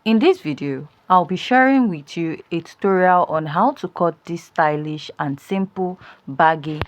In this video, I'll be sharing with you a tutorial on how to cut this stylish and simple baggy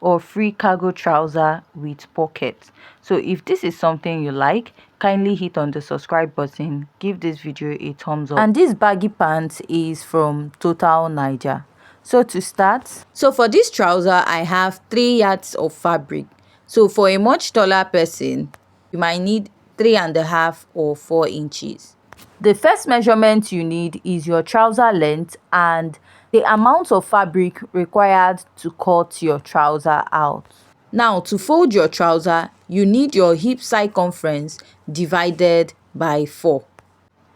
or free cargo trouser with pockets. So if this is something you like, kindly hit on the subscribe button, give this video a thumbs up. And this baggy pants is from Total Niger. So to start, for this trouser I have 3 yards of fabric. So for a much taller person, you might need 3.5 or 4 inches. The first measurement you need is your trouser length and the amount of fabric required to cut your trouser out. Now, to fold your trouser, you need your hip circumference divided by 4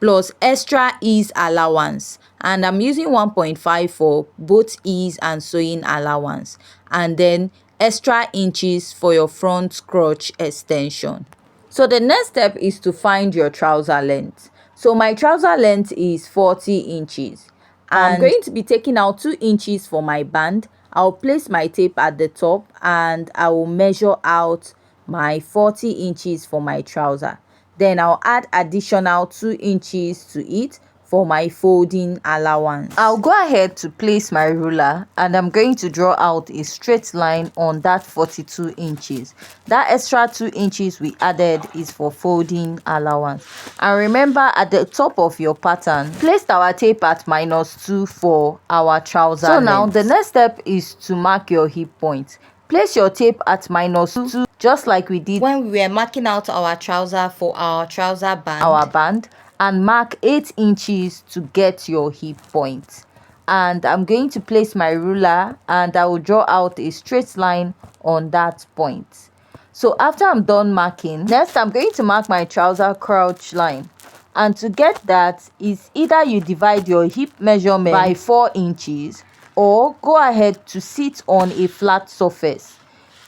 plus extra ease allowance, and I'm using 1.5 for both ease and sewing allowance, and then extra inches for your front crotch extension. So the next step is to find your trouser length. So my trouser length is 40 inches. And I'm going to be taking out 2 inches for my band. I'll place my tape at the top and I will measure out my 40 inches for my trouser. Then I'll add additional 2 inches to it for my folding allowance. I'll go ahead to place my ruler and I'm going to draw out a straight line on that 42 inches. That extra 2 inches we added is for folding allowance. And remember, at the top of your pattern, place our tape at -2 for our trouser length. Now the next step is to mark your hip point. Place your tape at -2 just like we did when we were marking out our trouser for our trouser band, and mark 8 inches to get your hip point. And I'm going to place my ruler and I will draw out a straight line on that point. So after I'm done marking, next I'm going to mark my trouser crotch line. And to get that is either you divide your hip measurement by 4 inches or go ahead to sit on a flat surface.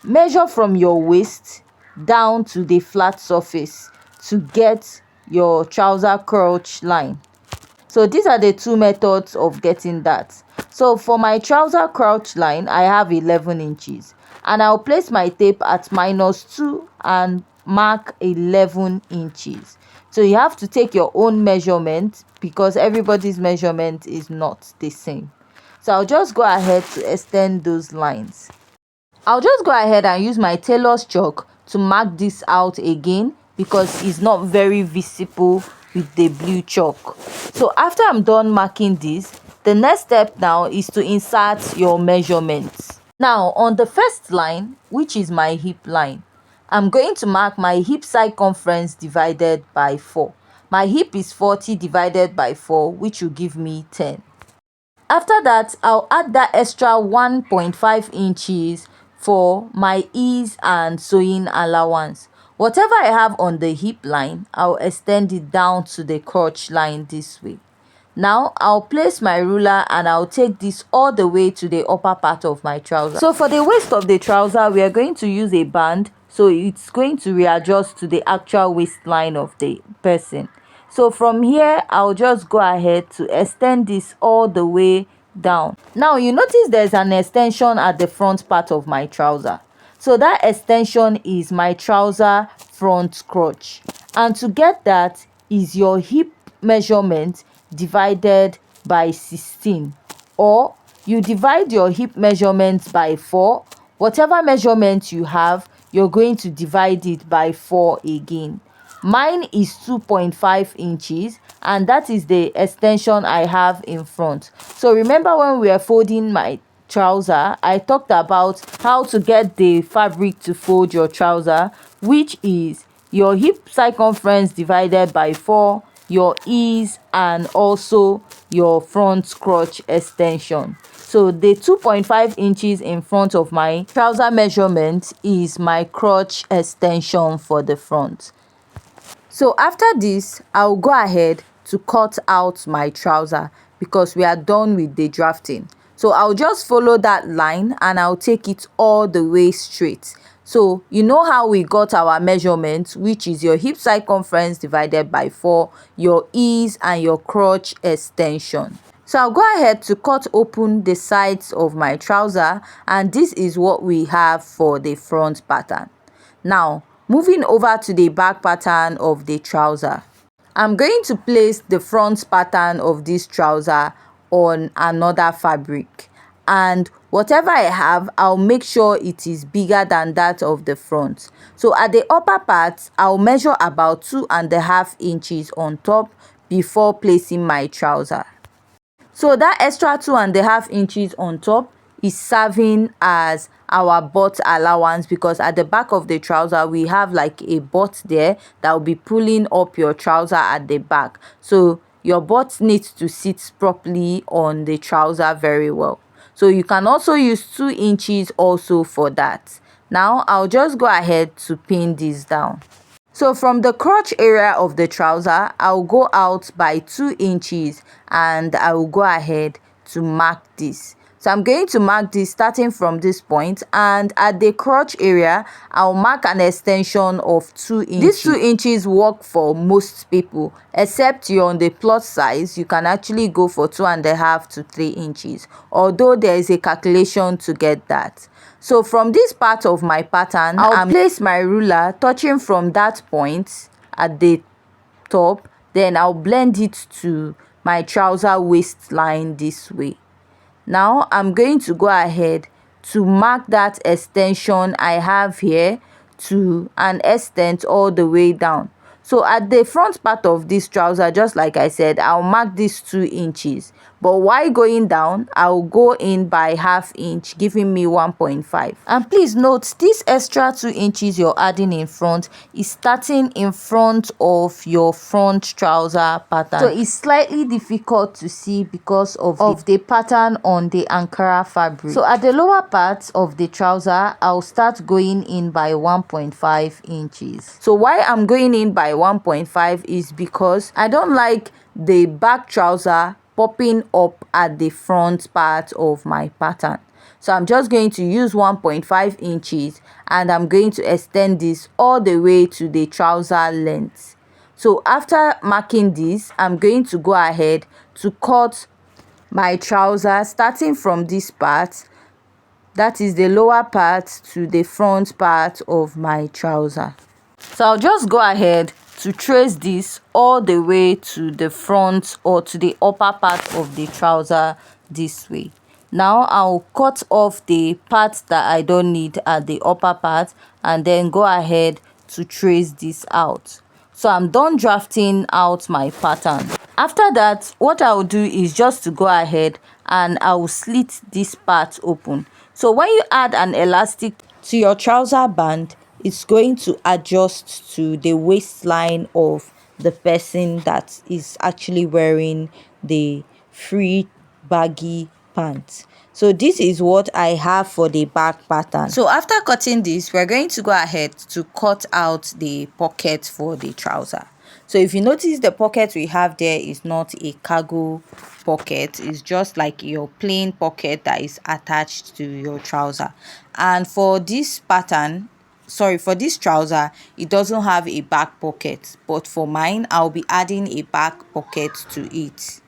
Measure from your waist down to the flat surface to get your trouser crotch line. So these are the 2 methods of getting that. So for my trouser crotch line, I have 11 inches and I'll place my tape at -2 and mark 11 inches. So you have to take your own measurement because everybody's measurement is not the same. So I'll just go ahead to extend those lines. I'll just go ahead and use my tailor's chalk to mark this out again because it's not very visible with the blue chalk. So after I'm done marking this, the next step now is to insert your measurements. Now on the first line, which is my hip line, I'm going to mark my hip circumference divided by 4. My hip is 40 divided by 4, which will give me 10. After that, I'll add that extra 1.5 inches for my ease and sewing allowance. Whatever I have on the hip line, I'll extend it down to the crotch line this way. Now I'll place my ruler and I'll take this all the way to the upper part of my trouser. So for the waist of the trouser, we are going to use a band, so it's going to readjust to the actual waistline of the person. So from here, I'll just go ahead to extend this all the way down. Now you notice there's an extension at the front part of my trouser. So that extension is my trouser front crotch. And to get that is your hip measurement divided by 16. Or you divide your hip measurement by 4. Whatever measurement you have, you're going to divide it by 4 again. Mine is 2.5 inches and that is the extension I have in front. So remember when we were folding my trouser, I talked about how to get the fabric to fold your trouser, which is your hip circumference divided by 4, your ease, and also your front crotch extension. So the 2.5 inches in front of my trouser measurement is my crotch extension for the front. So after this, I'll go ahead to cut out my trouser because we are done with the drafting. So I'll just follow that line and I'll take it all the way straight. So you know how we got our measurement, which is your hip circumference divided by 4, your ease, and your crotch extension. So I'll go ahead to cut open the sides of my trouser, and this is what we have for the front pattern. Now moving over to the back pattern of the trouser. I'm going to place the front pattern of this trouser on another fabric, and whatever I have, I'll make sure it is bigger than that of the front. So at the upper part, I'll measure about 2.5 inches on top before placing my trouser. So that extra 2.5 inches on top is serving as our butt allowance, because at the back of the trouser we have like a butt there that will be pulling up your trouser at the back. So your butt needs to sit properly on the trouser very well. So you can also use 2 inches also for that. Now I'll just go ahead to pin this down. So from the crotch area of the trouser, I'll go out by 2 inches and I will go ahead to mark this. So I'm going to mark this starting from this point, and at the crotch area, I'll mark an extension of 2 inches. These 2 inches work for most people, except you're on the plus size. You can actually go for 2.5 to 3 inches, although there is a calculation to get that. So from this part of my pattern, I'll place my ruler touching from that point at the top, then I'll blend it to my trouser waistline this way. Now I'm going to go ahead to mark that extension I have here to an extent all the way down. So at the front part of this trouser, just like I said, I'll mark this 2 inches, but while going down, I'll go in by 1/2 inch, giving me 1.5. And please note, this extra 2 inches you're adding in front is starting in front of your front trouser pattern. So it's slightly difficult to see because of the pattern on the Ankara fabric. So at the lower part of the trouser, I'll start going in by 1.5 inches. So why I'm going in by 1.5 is because I don't like the back trouser popping up at the front part of my pattern. So I'm just going to use 1.5 inches and I'm going to extend this all the way to the trouser length. So after marking this, I'm going to go ahead to cut my trouser starting from this part, that is the lower part, to the front part of my trouser. So I'll just go ahead to trace this all the way to the front or to the upper part of the trouser this way. Now I'll cut off the parts that I don't need at the upper part and then go ahead to trace this out. So I'm done drafting out my pattern. After that, what I'll do is just to go ahead and I will slit this part open. So when you add an elastic to your trouser band, it's going to adjust to the waistline of the person that is actually wearing the free baggy pants. So this is what I have for the back pattern. So after cutting this, we're going to go ahead to cut out the pocket for the trouser. So if you notice, the pocket we have there is not a cargo pocket, it's just like your plain pocket that is attached to your trouser. And for this pattern, for this trouser, it doesn't have a back pocket, but for mine, I'll be adding a back pocket to it.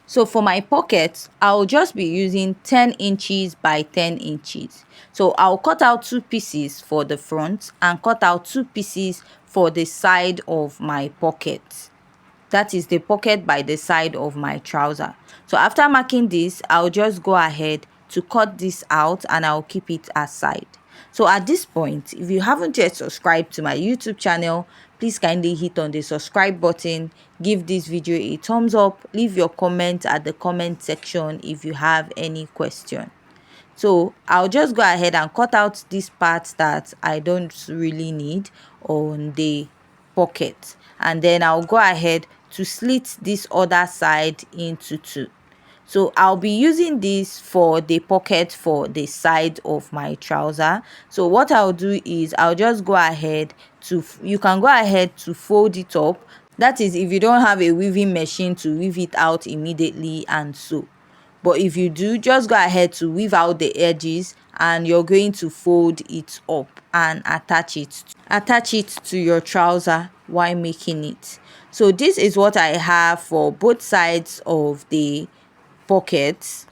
So for my pocket, I'll just be using 10 inches by 10 inches. So I'll cut out 2 pieces for the front and cut out 2 pieces for the side of my pocket. That is the pocket by the side of my trouser. So after marking this, I'll just go ahead to cut this out and I'll keep it aside. So at this point, if you haven't yet subscribed to my YouTube channel, please kindly hit on the subscribe button, give this video a thumbs up, leave your comment at the comment section if you have any question. So I'll just go ahead and cut out this part that I don't really need on the pocket, and then I'll go ahead to slit this other side into 2. So I'll be using this for the pocket for the side of my trouser. So what I'll do is I'll just go ahead to, you can go ahead to fold it up. That is if you don't have a weaving machine to weave it out immediately and sew. But if you do, just go ahead to weave out the edges and you're going to fold it up and attach it to your trouser while making it. So this is what I have for both sides of the pockets.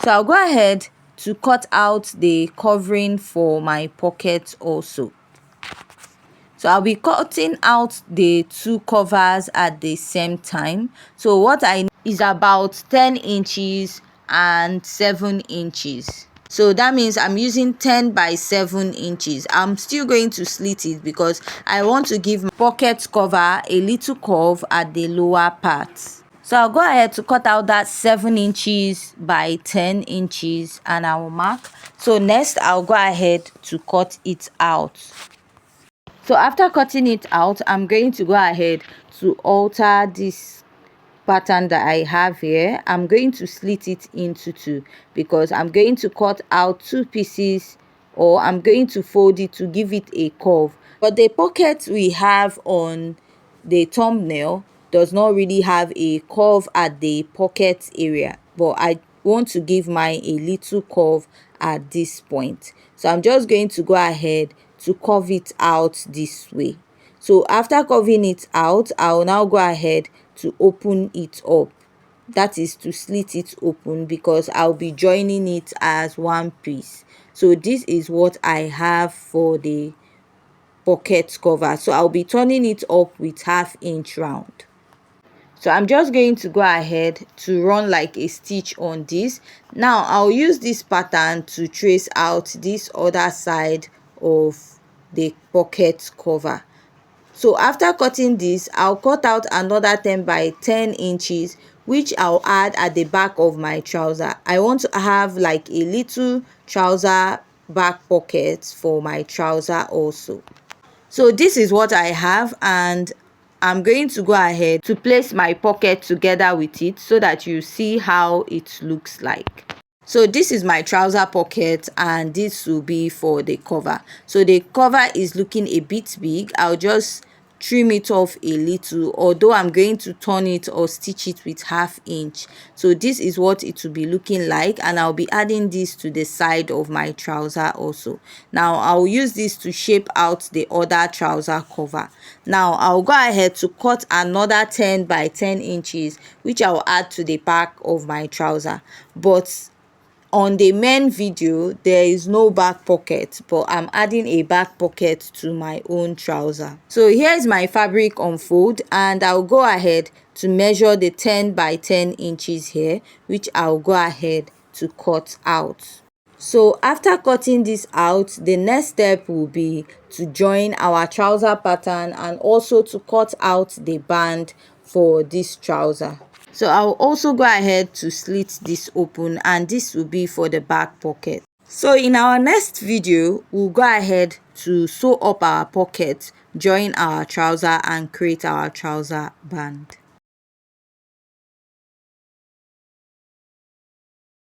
So I'll go ahead to cut out the covering for my pocket also. So I'll be cutting out the two covers at the same time. So what I need is about 10 inches and 7 inches. So that means I'm using 10 by 7 inches. I'm still going to slit it because I want to give my pocket cover a little curve at the lower part. So I'll go ahead to cut out that 7 inches by 10 inches and I will mark. So next I'll go ahead to cut it out. So after cutting it out, I'm going to go ahead to alter this pattern that I have here. I'm going to slit it into two because I'm going to cut out two pieces, or I'm going to fold it to give it a curve. But the pocket we have on the thumbnail does not really have a curve at the pocket area, but I want to give mine a little curve at this point. So I'm just going to go ahead to curve it out this way. So after curving it out, I'll now go ahead to open it up. That is to slit it open because I'll be joining it as one piece. So this is what I have for the pocket cover. So I'll be turning it up with 1/2 inch round. So I'm just going to go ahead to run like a stitch on this. Now I'll use this pattern to trace out this other side of the pocket cover. So after cutting this, I'll cut out another 10 by 10 inches, which I'll add at the back of my trouser. I want to have like a little trouser back pocket for my trouser also. So this is what I have, and I'm going to go ahead to place my pocket together with it so that you see how it looks like. So this is my trouser pocket and this will be for the cover. So the cover is looking a bit big. I'll just trim it off a little, although I'm going to turn it or stitch it with 1/2 inch. So this is what it will be looking like, and I'll be adding this to the side of my trouser also. Now I'll use this to shape out the other trouser cover. Now I'll go ahead to cut another 10 by 10 inches, which I'll add to the back of my trouser. But on the main video there is no back pocket, but I'm adding a back pocket to my own trouser. So here's my fabric unfold, and I'll go ahead to measure the 10 by 10 inches here, which I'll go ahead to cut out. So after cutting this out, the next step will be to join our trouser pattern and also to cut out the band for this trouser. So I'll also go ahead to slit this open, and this will be for the back pocket. So in our next video, we'll go ahead to sew up our pocket, join our trouser and create our trouser band.